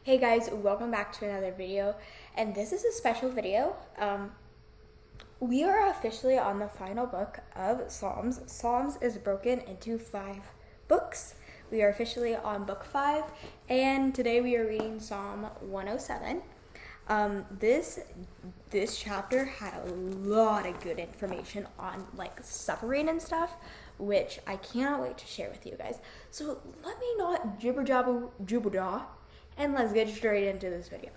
Hey guys, welcome back to another video, and this is a special video. We are officially on the final book of Psalms. Psalms is broken into 5 books. We are officially on book 5, and today we are reading Psalm 107. This chapter had a lot of good information on like suffering and stuff, which I cannot wait to share with you guys. So let me not jibber jabber jibber jaw, and let's get straight into this video.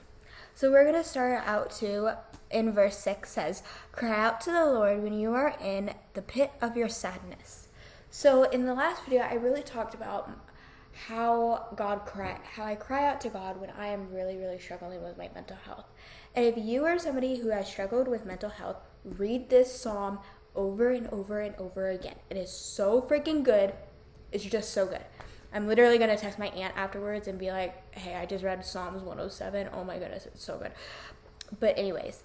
So we're going to start out in verse 6 says, "Cry out to the Lord when you are in the pit of your sadness." So in the last video, I really talked about how I cry out to God when I am really, really struggling with my mental health. And if you are somebody who has struggled with mental health, read this psalm over and over and over again. It is so freaking good. It's just so good. I'm literally going to text my aunt afterwards and be like, hey, I just read Psalms 107. Oh my goodness, it's so good. But anyways,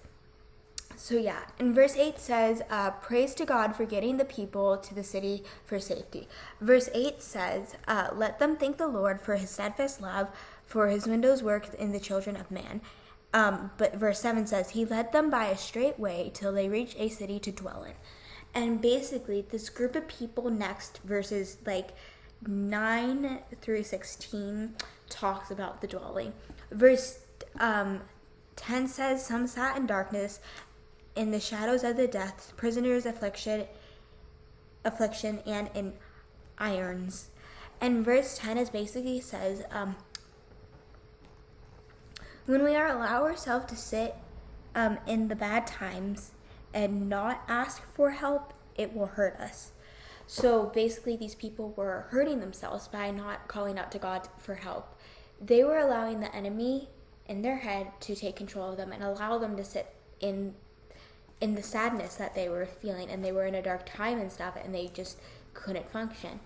so yeah, in verse 8 says, praise to God for getting the people to the city for safety. Verse 8 says, let them thank the Lord for his steadfast love, for his windows work in the children of man. But verse 7 says, he led them by a straight way till they reached a city to dwell in. And basically, this group of people next, verses like 9 through 16, talks about the dwelling. Verse 10 says, some sat in darkness, in the shadows of the death, prisoners affliction and in irons. And verse 10 is basically says, when we allow ourselves to sit in the bad times and not ask for help, it will hurt us. So basically, these people were hurting themselves by not calling out to God for help. They were allowing the enemy in their head to take control of them and allow them to sit in the sadness that they were feeling, and they were in a dark time and stuff, and they just couldn't function.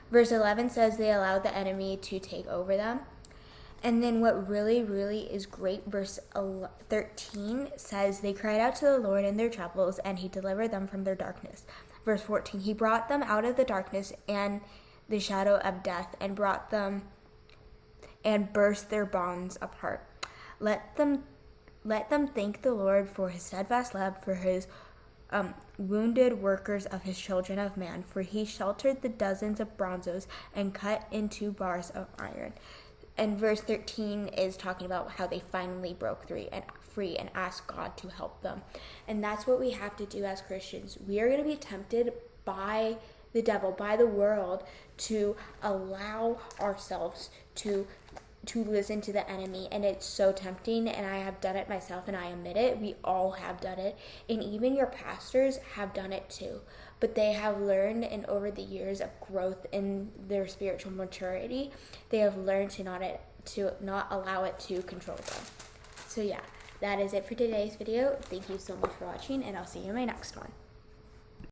Verse 11 says they allowed the enemy to take over them. And then what really, really is great, verse 13 says they cried out to the Lord in their troubles, and he delivered them from their darkness. Verse 14, he brought them out of the darkness and the shadow of death, and brought them and burst their bonds apart. Let them thank the Lord for his steadfast love, for his wounded workers of his children of man, for he sheltered the dozens of bronzes and cut into bars of iron. And verse 13 is talking about how they finally broke free and asked God to help them. And that's what we have to do as Christians. We are going to be tempted by the devil, by the world, to allow ourselves to listen to the enemy. And it's so tempting, and I have done it myself, and I admit it. We all have done it, and even your pastors have done it too. But they have learned, and over the years of growth in their spiritual maturity, they have learned to not allow it to control them. So yeah, that is it for today's video. Thank you so much for watching, and I'll see you in my next one.